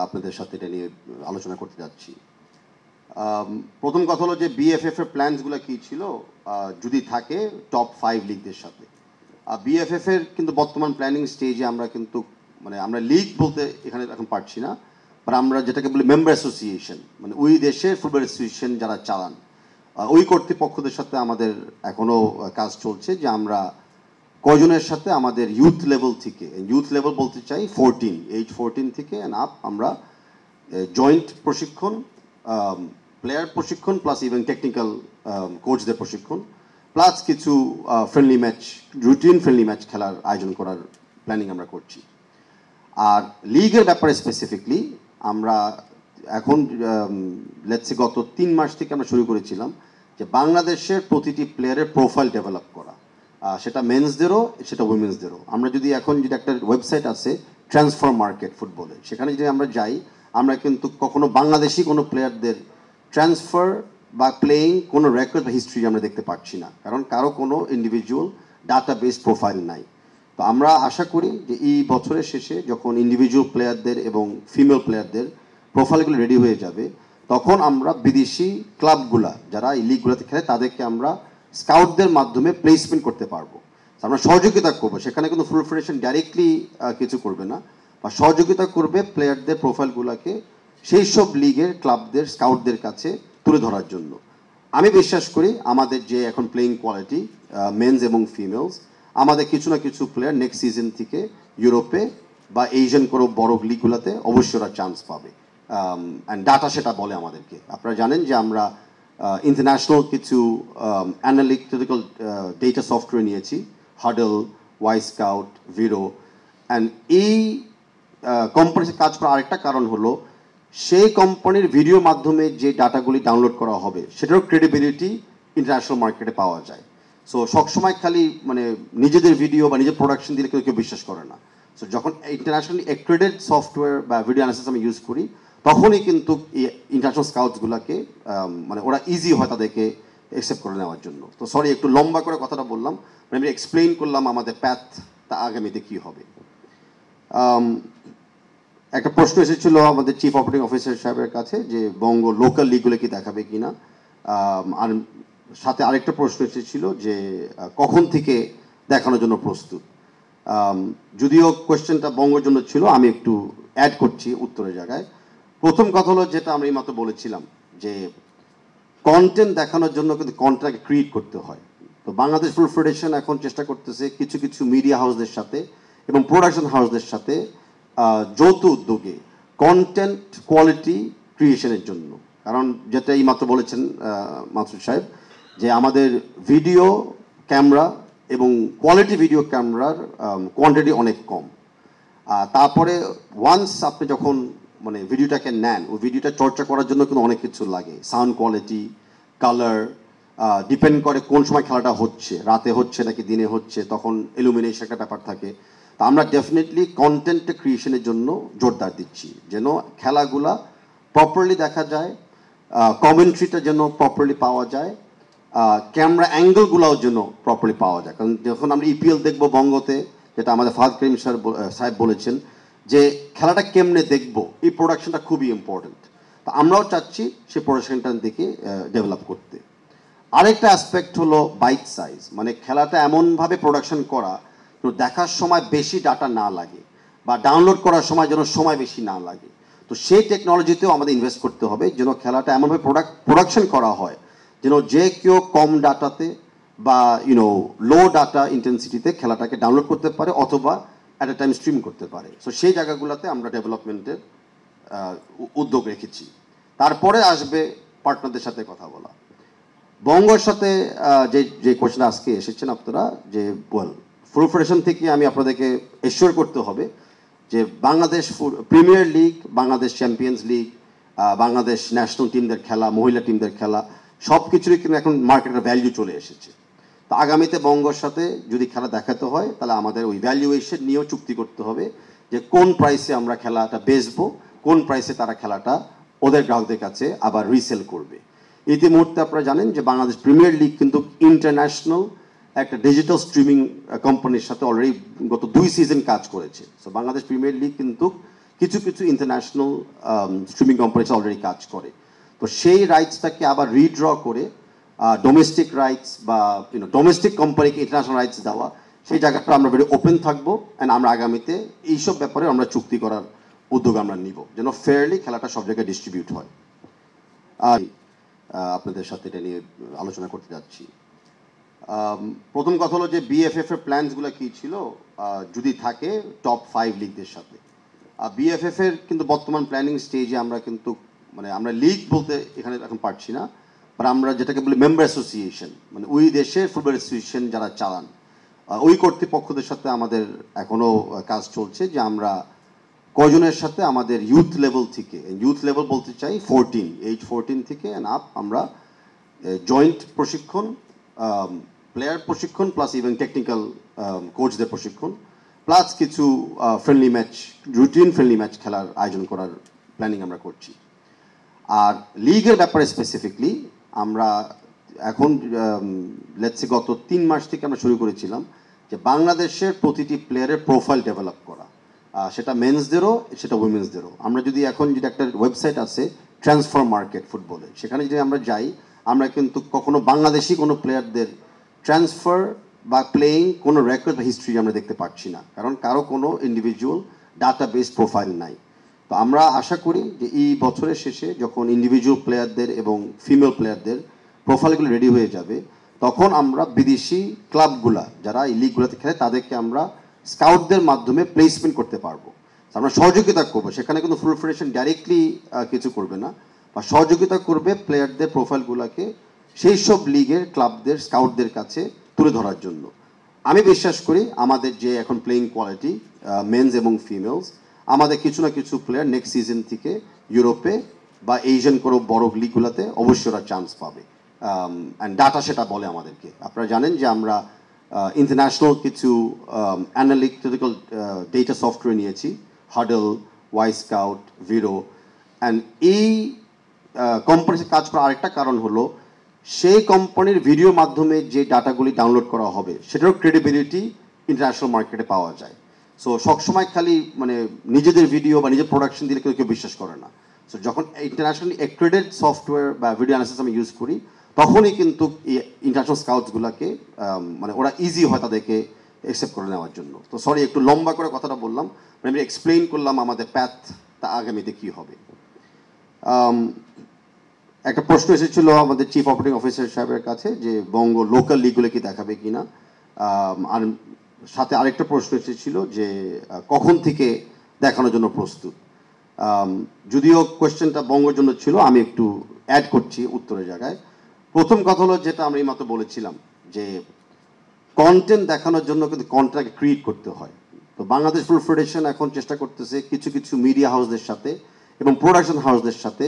আপনাদের সাথে এটা নিয়ে আলোচনা করতে যাচ্ছি। প্রথম কথা হলো যে বিএফএফ এর প্ল্যানসগুলো কী ছিল যদি থাকে টপ 5 লিগদের সাথে। বিএফএফ এর কিন্তু বর্তমান প্ল্যানিং স্টেজে আমরা কিন্তু মানে আমরা লিগ বলতে এখানে এখন পারছি না, বাট আমরা যেটাকে বলি মেম্বার অ্যাসোসিয়েশন, মানে ওই দেশের ফুটবল অ্যাসোসিয়েশন যারা চালান ওই কর্তৃপক্ষদের সাথে আমাদের এখনও কাজ চলছে যে আমরা কজনের সাথে আমাদের ইউথ লেভেল থেকে, ইউথ লেভেল বলতে চাই 14 এইজ 14 থেকে অ্যান্ড আপ, আমরা জয়েন্ট প্রশিক্ষণ, প্লেয়ার প্রশিক্ষণ প্লাস ইভেন টেকনিক্যাল কোচদের প্রশিক্ষণ প্লাস কিছু friendly match, routine friendly match খেলার আয়োজন করার প্ল্যানিং আমরা করছি। আর লিগের ব্যাপারে স্পেসিফিকলি আমরা এখন লেটসে গত 3 মাস থেকে আমরা শুরু করেছিলাম যে বাংলাদেশের প্রতিটি প্লেয়ারের প্রোফাইল ডেভেলপ করা, সেটা মেন্সদেরও সেটা উইমেন্সদেরও। আমরা যদি এখন যদি একটা ওয়েবসাইট আছে ট্রান্সফার মার্কেট ফুটবলে, সেখানে যদি আমরা যাই আমরা কিন্তু কখনো বাংলাদেশি কোনো প্লেয়ারদের ট্রান্সফার বা প্লেয়িং কোনো রেকর্ড বা হিস্ট্রি আমরা দেখতে পাচ্ছি না, কারণ কারো কোনো ইন্ডিভিজুয়াল ডাটা বেস প্রোফাইল নাই। তো আমরা আশা করি যে এই বছরের শেষে যখন ইন্ডিভিজুয়াল প্লেয়ারদের এবং ফিমেল প্লেয়ারদের প্রোফাইলগুলো রেডি হয়ে যাবে, তখন আমরা বিদেশি ক্লাবগুলা যারা এই লিগগুলোতে খেলে তাদেরকে আমরা স্কাউটদের মাধ্যমে প্লেসমেন্ট করতে পারবো। আমরা সহযোগিতা করবো, সেখানে কিন্তু ফুল ফেডারেশন ডাইরেক্টলি কিছু করবে না, বা সহযোগিতা করবে প্লেয়ারদের প্রোফাইলগুলোকে সেই সব লিগের ক্লাবদের স্কাউটদের কাছে তুলে ধরার জন্য। আমি বিশ্বাস করি আমাদের যে এখন প্লেয়িং কোয়ালিটি মেন্স এবং ফিমেলস, আমাদের কিছু না কিছু প্লেয়ার নেক্সট সিজন থেকে ইউরোপে বা এশিয়ান কোনো বড় লিগগুলোতে অবশ্যই ওরা চান্স পাবে। অ্যান্ড ডাটা সেটা বলে আমাদেরকে। আপনারা জানেন যে আমরা ইন্টারন্যাশনাল কিছু অ্যানালিটিক্যাল ডেটা সফটওয়্যার নিয়েছি, হাডল, ওয়াই স্কাউট, ভিরো। অ্যান্ড এই কোম্পানিতে কাজ করার আরেকটা কারণ হলো সেই কোম্পানির ভিডিওর মাধ্যমে যে ডাটাগুলি ডাউনলোড করা হবে সেটারও ক্রেডিবিলিটি ইন্টারন্যাশনাল মার্কেটে পাওয়া যায়। সো সবসময় খালি মানে নিজেদের ভিডিও বা নিজের প্রোডাকশন দিলে কেউ বিশ্বাস করে না। সো যখন ইন্টারন্যাশনালি অ্যাক্রেডিটেড সফটওয়্যার বা ভিডিও অ্যানালিসিস আমি ইউজ করি, তখনই কিন্তু ইন্টারন্যাশনাল স্কাউটসগুলোকে মানে ওরা ইজি হয় তাদেরকে অ্যাকসেপ্ট করে নেওয়ার জন্য। তো সরি একটু লম্বা করে কথাটা বললাম, মানে আমি এক্সপ্লেইন করলাম আমাদের প্যাথ তা আগামীতে কী হবে। একটা প্রশ্ন এসেছিল আমাদের চিফ অপারেটিং অফিসার সাহেবের কাছে যে বঙ্গ লোকাল লিগগুলো কি দেখাবে কিনা, আর সাথে আরেকটা প্রশ্ন এসেছিল যে কখন থেকে দেখানোর জন্য প্রস্তুত। যদিও কোয়েশ্চেনটা বঙ্গের জন্য ছিল, আমি একটু অ্যাড করছি উত্তরের জায়গায়। প্রথম কথা হলো যেটা আমরা এইমাত্র বলেছিলাম যে কন্টেন্ট দেখানোর জন্য কিন্তু কন্টেন্টকে ক্রিয়েট করতে হয়। তো বাংলাদেশ ফুটবল ফেডারেশন এখন চেষ্টা করতেছে কিছু কিছু মিডিয়া হাউসদের সাথে এবং প্রোডাকশন হাউসদের সাথে যৌথ উদ্যোগে কন্টেন্ট কোয়ালিটি ক্রিয়েশনের জন্য। কারণ যেটা এইমাত্র বলেছেন মাসুদ সাহেব যে আমাদের ভিডিও ক্যামেরা এবং কোয়ালিটি ভিডিও ক্যামেরার কোয়ান্টিটি অনেক কম। তারপরে ওয়ান্স আপনি যখন মানে ভিডিওটাকে নেন, ওই ভিডিওটা চর্চা করার জন্য কিন্তু অনেক কিছু লাগে, সাউন্ড কোয়ালিটি, কালার, ডিপেন্ড করে কোন সময় খেলাটা হচ্ছে, রাতে হচ্ছে নাকি দিনে হচ্ছে, তখন ইলুমিনেশন একটা ব্যাপার থাকে। তা আমরা ডেফিনেটলি কন্টেন্ট ক্রিয়েশনের জন্য জোরদার দিচ্ছি যেন খেলাগুলা প্রপারলি দেখা যায়, কমেন্ট্রিটা যেন প্রপারলি পাওয়া যায়, ক্যামেরা অ্যাঙ্গেলগুলোও যেন প্রপারলি পাওয়া যায়। কারণ যখন আমরা ইপিএল দেখবো বঙ্গতে, যেটা আমাদের ফাহাদ করিম সাহেব বলেছেন যে খেলাটা কেমনে দেখবো, এই প্রোডাকশনটা খুবই ইম্পর্টেন্ট। তো আমরাও চাচ্ছি সেই প্রোডাকশনটার দিকে ডেভেলপ করতে। আরেকটা অ্যাসপেক্ট হলো বাইট সাইজ, মানে খেলাটা এমনভাবে প্রোডাকশন করা যেন দেখার সময় বেশি ডাটা না লাগে বা ডাউনলোড করার সময় যেন সময় বেশি না লাগে। তো সেই টেকনোলজিতেও আমাদের ইনভেস্ট করতে হবে যেন খেলাটা এমনভাবে প্রোডাকশন করা হয় যেন যে কেউ কম ডাটাতে বা লো ডাটা ইন্টেন্সিটিতে খেলাটাকে ডাউনলোড করতে পারে অথবা অ্যাট এ টাইম স্ট্রিম করতে পারে। সো সেই জায়গাগুলোতে আমরা ডেভেলপমেন্টের উদ্যোগ রেখেছি। তারপরে আসবে পার্টনারদের সাথে কথা বলা। বঙ্গর সাথে যে কোয়েশ্চেন আজকে এসেছেন আপনারা, যে ফুটবল ফেডারেশন থেকে আমি আপনাদেরকে এশিওর করতে হবে যে Bangladesh premier league, Bangladesh champions league, Bangladesh national টিমদের খেলা, মহিলা টিমদের খেলা সব কিছুরই কিন্তু এখন মার্কেটের ভ্যালু চলে এসেছে। তো আগামীতে বঙ্গর সাথে যদি খেলা দেখাতে হয় তাহলে আমাদের ওই ভ্যালুয়েশন নিয়েও চুক্তি করতে হবে যে কোন প্রাইসে আমরা খেলাটা বেচবো, কোন প্রাইসে তারা খেলাটা ওদের গ্রাহকদের কাছে আবার রিসেল করবে। ইতিমধ্যে আপনারা জানেন যে বাংলাদেশ প্রিমিয়ার লিগ কিন্তু ইন্টারন্যাশনাল একটা ডিজিটাল স্ট্রিমিং কোম্পানির সাথে অলরেডি গত 2 সিজন কাজ করেছে। সো বাংলাদেশ প্রিমিয়ার লিগ কিন্তু কিছু কিছু ইন্টারন্যাশনাল স্ট্রিমিং কোম্পানিজ অলরেডি কাজ করে। তো সেই রাইটসটাকে আবার রিড্র করে ডোমেস্টিক রাইটস বা ডোমেস্টিক কোম্পানিকে ইন্টারন্যাশনাল রাইটস দেওয়া, সেই জায়গাটা আমরা ভেরি ওপেন থাকবো। অ্যান্ড আমরা আগামীতে এইসব ব্যাপারে আমরা চুক্তি করার উদ্যোগ আমরা নিব, যেন ফেয়ারলি খেলাটা সব জায়গায় ডিস্ট্রিবিউট হয়। আর আপনাদের সাথে এটা নিয়ে আলোচনা করতে যাচ্ছি। প্রথম কথা হলো যে বিএফএফ এর প্ল্যানসগুলো কী ছিল যদি থাকে টপ 5 লিগদের সাথে। বিএফএফ এর কিন্তু বর্তমান প্ল্যানিং স্টেজে আমরা কিন্তু আমরা লিগ বলতে এখানে এখন পারছি না, বাট আমরা যেটাকে বলি মেম্বার অ্যাসোসিয়েশন, ওই দেশের ফুটবল অ্যাসোসিয়েশন যারা চালান ওই কর্তৃপক্ষদের সাথে আমাদের এখনও কাজ চলছে যে আমরা কয়জনের সাথে আমাদের ইউথ লেভেল থেকে, ইউথ লেভেল বলতে চাই 14, এজ 14 থেকে অ্যান্ড আপ, আমরা জয়েন্ট প্রশিক্ষণ, প্লেয়ার প্রশিক্ষণ প্লাস ইভেন টেকনিক্যাল কোচদের প্রশিক্ষণ প্লাস কিছু friendly match, routine friendly match খেলার আয়োজন করার প্ল্যানিং আমরা করছি। আর লিগের ব্যাপারে স্পেসিফিকলি আমরা এখন লেটসে গত 3 মাস থেকে আমরা শুরু করেছিলাম যে বাংলাদেশের প্রতিটি প্লেয়ারের প্রোফাইল ডেভেলপ করা, সেটা মেন্সদেরও সেটা উইমেন্সদেরও। আমরা যদি এখন যদি একটা ওয়েবসাইট আছে ট্রান্সফার মার্কেট ফুটবলে, সেখানে যদি আমরা যাই, আমরা কিন্তু কখনো বাংলাদেশি কোনো প্লেয়ারদের ট্রান্সফার বা প্লেয়িং কোনো রেকর্ড বা হিস্ট্রি আমরা দেখতে পাচ্ছি না, কারণ কারো কোনো ইন্ডিভিজুয়াল ডাটাবেস প্রোফাইল নাই। তো আমরা আশা করি যে এই বছরের শেষে যখন ইন্ডিভিজুয়াল প্লেয়ারদের এবং ফিমেল প্লেয়ারদের প্রোফাইলগুলো রেডি হয়ে যাবে, তখন আমরা বিদেশি ক্লাবগুলা যারা এই লিগগুলোতে খেলে তাদেরকে আমরা স্কাউটদের মাধ্যমে প্লেসমেন্ট করতে পারবো। আমরা সহযোগিতা করবো, সেখানে কিন্তু ফুল ফেডারেশন ডাইরেক্টলি কিছু করবে না, বা সহযোগিতা করবে প্লেয়ারদের প্রোফাইলগুলোকে সেই সব লিগের ক্লাবদের স্কাউটদের কাছে তুলে ধরার জন্য। আমি বিশ্বাস করি আমাদের যে এখন প্লেয়িং কোয়ালিটি মেন্স এবং ফিমেলস, আমাদের কিছু না কিছু প্লেয়ার নেক্সট সিজন থেকে ইউরোপে বা এশিয়ান কোনো বড় লিগগুলোতে অবশ্যই ওরা চান্স পাবে। অ্যান্ড ডাটা সেটা বলে আমাদেরকে। আপনারা জানেন যে আমরা ইন্টারন্যাশনাল কিছু অ্যানালিটিক্যাল ডেটা সফটওয়্যার নিয়েছি, হাডল, ওয়াই স্কাউট, ভিরো। অ্যান্ড এই কোম্পানিতে কাজ করার আরেকটা কারণ হলো সেই কোম্পানির ভিডিওর মাধ্যমে যে ডাটাগুলি ডাউনলোড করা হবে সেটারও ক্রেডিবিলিটি ইন্টারন্যাশনাল মার্কেটে পাওয়া যায়। সো সবসময় খালি নিজেদের ভিডিও বা নিজের প্রোডাকশন দিলে কেউ বিশ্বাস করে না। সো যখন ইন্টারন্যাশনালি অ্যাক্রেডিটেড সফটওয়্যার বা ভিডিও অ্যানালিসিস আমি ইউজ করি, তখনই কিন্তু ইন্টারন্যাশনাল স্কাউটসগুলোকে ওরা ইজি হয় তাদেরকে অ্যাকসেপ্ট করে নেওয়ার জন্য। তো সরি একটু লম্বা করে কথাটা বললাম, আমি এক্সপ্লেইন করলাম আমাদের প্যাথ তা আগামীতে কী হবে। একটা প্রশ্ন এসেছিল আমাদের চিফ অপারেটিং অফিসার সাহেবের কাছে যে বঙ্গ লোকাল লিগগুলো কি দেখাবে কিনা, আর সাথে আরেকটা প্রশ্ন এসেছিল যে কখন থেকে দেখানোর জন্য প্রস্তুত। যদিও কোয়েশ্চেনটা বঙ্গের জন্য ছিল, আমি একটু অ্যাড করছি উত্তরের জায়গায়। প্রথম কথা হলো যেটা আমরা এইমাত্র বলেছিলাম যে কন্টেন্ট দেখানোর জন্য কিন্তু কন্টেন্টকে ক্রিয়েট করতে হয়। তো বাংলাদেশ ফুটবল ফেডারেশন এখন চেষ্টা করতেছে কিছু কিছু মিডিয়া হাউসদের সাথে এবং প্রোডাকশন হাউসদের সাথে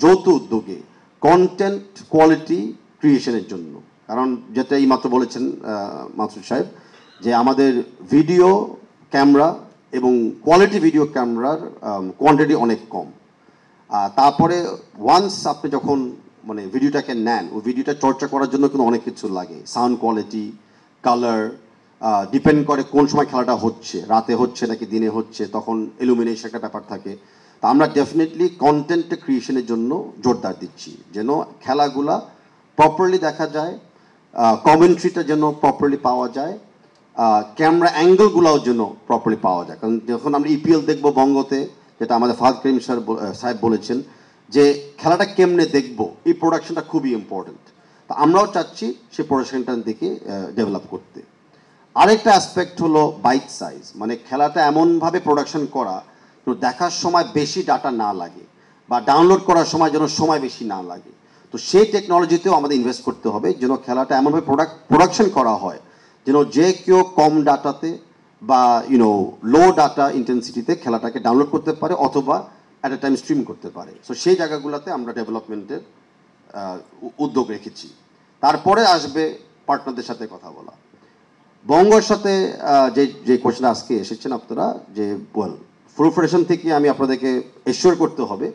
যৌথ উদ্যোগে কন্টেন্ট কোয়ালিটি ক্রিয়েশনের জন্য। কারণ যেটা এই মাত্র বলেছেন মাসুদ সাহেব যে আমাদের ভিডিও ক্যামেরা এবং কোয়ালিটি ভিডিও ক্যামেরার কোয়ান্টিটি অনেক কম। তারপরে ওয়ান্স আপনি যখন ভিডিওটাকে নেন, ওই ভিডিওটা চর্চা করার জন্য কিন্তু অনেক কিছু লাগে, সাউন্ড কোয়ালিটি, কালার, ডিপেন্ড করে কোন সময় খেলাটা হচ্ছে, রাতে হচ্ছে নাকি দিনে হচ্ছে, তখন ইলুমিনেশন একটা ব্যাপার থাকে। তা আমরা ডেফিনেটলি কন্টেন্ট ক্রিয়েশনের জন্য জোরদার দিচ্ছি, যেন খেলাগুলা প্রপারলি দেখা যায়, কমেন্ট্রিটা যেন প্রপারলি পাওয়া যায়, ক্যামেরা অ্যাঙ্গেলগুলোও যেন প্রপারলি পাওয়া যায়। কারণ যখন আমরা ইপিএল দেখবো বঙ্গতে, যেটা আমাদের ফাহাদ করিম সাহেব বলেছেন যে খেলাটা কেমনে দেখবো, এই প্রোডাকশনটা খুবই ইম্পর্টেন্ট। তো আমরাও চাচ্ছি সেই প্রোডাকশনটার দিকে ডেভেলপ করতে। আরেকটা অ্যাসপেক্ট হলো বাইট সাইজ, খেলাটা এমনভাবে প্রোডাকশন করা যেন দেখার সময় বেশি ডাটা না লাগে বা ডাউনলোড করার সময় যেন সময় বেশি না লাগে। তো সেই টেকনোলজিতেও আমাদের ইনভেস্ট করতে হবে, যেন খেলাটা এমনভাবে প্রোডাকশন করা হয় যেন যে কেউ কম ডাটাতে বা লো ডাটা ইন্টেন্সিটিতে খেলাটাকে ডাউনলোড করতে পারে অথবা অ্যাট এ টাইম স্ট্রিম করতে পারে। সো সেই জায়গাগুলোতে আমরা ডেভেলপমেন্টের উদ্যোগ রেখেছি। তারপরে আসবে পার্টনারদের সাথে কথা বলা। বঙ্গর সাথে যে কোয়েশ্চেন আজকে এসেছেন আপনারা, যে ফুটবল ফেডারেশন থেকে আমি আপনাদেরকে এশিওর করতে হবে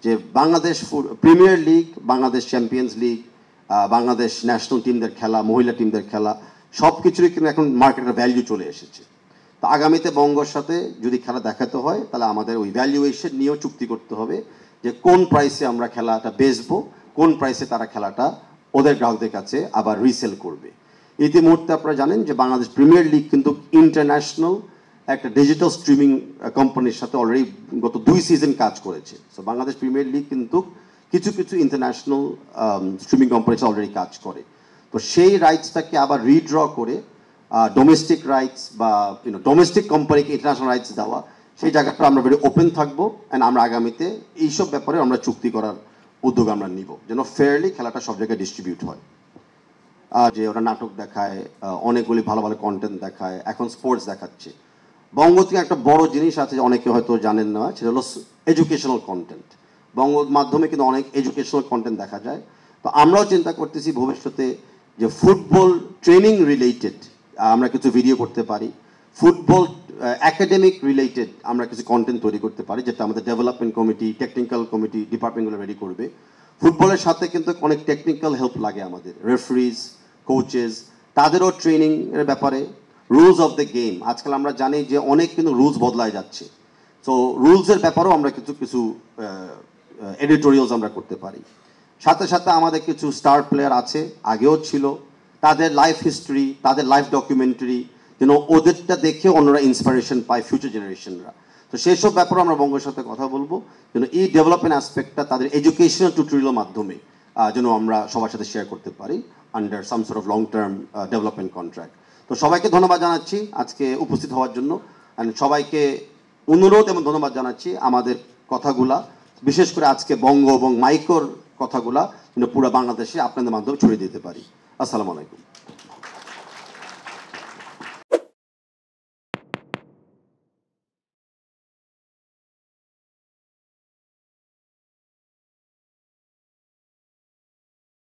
যে Bangladesh premier league, Bangladesh champions league, Bangladesh national টিমদের খেলা, মহিলা টিমদের খেলা, সব কিছুরই কিন্তু এখন মার্কেটের ভ্যালু চলে এসেছে। তো আগামীতে বঙ্গর সাথে যদি খেলা দেখাতে হয় তাহলে আমাদের ওই ভ্যালুয়েশন নিয়েও চুক্তি করতে হবে যে কোন প্রাইসে আমরা খেলাটা বেচবো, কোন প্রাইসে তারা খেলাটা ওদের গ্রাহকদের কাছে আবার রিসেল করবে। ইতিমধ্যে আপনারা জানেন যে বাংলাদেশ প্রিমিয়ার লিগ কিন্তু ইন্টারন্যাশনাল একটা ডিজিটাল স্ট্রিমিং কোম্পানির সাথে অলরেডি গত 2 সিজন কাজ করেছে। সো বাংলাদেশ প্রিমিয়ার লিগ কিন্তু কিছু কিছু ইন্টারন্যাশনাল স্ট্রিমিং কোম্পানির সাথে অলরেডি কাজ করে। তো সেই রাইটসটাকে আবার রিড্র করে ডোমেস্টিক রাইটস বা ডোমেস্টিক কোম্পানিকে ইন্টারন্যাশনাল রাইটস দেওয়া, সেই জায়গাটা আমরা ভেরি ওপেন থাকবো। অ্যান্ড আমরা আগামীতে এইসব ব্যাপারে আমরা চুক্তি করার উদ্যোগ আমরা নিব, যেন ফেয়ারলি খেলাটা সব জায়গায় ডিস্ট্রিবিউট হয়। যে ওরা নাটক দেখায়, অনেকগুলি ভালো ভালো কন্টেন্ট দেখায়, এখন স্পোর্টস দেখাচ্ছে। বঙ্গ থেকে একটা বড় জিনিস আছে যে অনেকে হয়তো জানেন না, সেটা হলো এডুকেশনাল কন্টেন্ট। বঙ্গ মাধ্যমে কিন্তু অনেক এডুকেশনাল কন্টেন্ট দেখা যায়। তো আমরাও চিন্তা করতেছি ভবিষ্যতে যে ফুটবল ট্রেনিং রিলেটেড আমরা কিছু ভিডিও করতে পারি, ফুটবল একাডেমিক রিলেটেড আমরা কিছু কন্টেন্ট তৈরি করতে পারি, যেটা আমাদের ডেভেলপমেন্ট কমিটি, টেকনিক্যাল কমিটি, ডিপার্টমেন্টগুলো রেডি করবে। ফুটবলের সাথে কিন্তু অনেক টেকনিক্যাল হেল্প লাগে আমাদের, রেফারিজ, কোচেস, তাদেরও ট্রেনিং এর ব্যাপারে, রুলস অফ দ্য গেম। আজকাল আমরা জানি যে অনেক কিন্তু রুলস বদলায় যাচ্ছে। সো রুলসের ব্যাপারেও আমরা কিছু কিছু এডিটোরিয়ালস আমরা করতে পারি। সাথে সাথে আমাদের কিছু স্টার প্লেয়ার আছে, আগেও ছিল, তাদের লাইফ হিস্ট্রি, তাদের লাইফ ডকুমেন্টারি, যেন ওদেরটা দেখে অন্যরা ইন্সপিরেশন পায়, ফিউচার জেনারেশনরা। তো সেই সব ব্যাপারে আমরা বঙ্গের সাথে কথা বলবো, যেন এই ডেভেলপমেন্ট অ্যাসপেক্টটা তাদের এডুকেশনাল টিউটোরিয়ালের মাধ্যমে যেন আমরা সবার সাথে শেয়ার করতে পারি under some sort of long term development contract. তো সবাইকে ধন্যবাদ জানাচ্ছি আজকে উপস্থিত হওয়ার জন্য, অ্যান্ড সবাইকে অনুরোধ এবং ধন্যবাদ জানাচ্ছি আমাদের কথাগুলা, বিশেষ করে আজকে বঙ্গ এবং মাইকোর কথাগুলা পুরো বাংলাদেশে আপনাদের মাধ্যমে ছড়িয়ে দিতে পারি। আসসালামু আলাইকুম।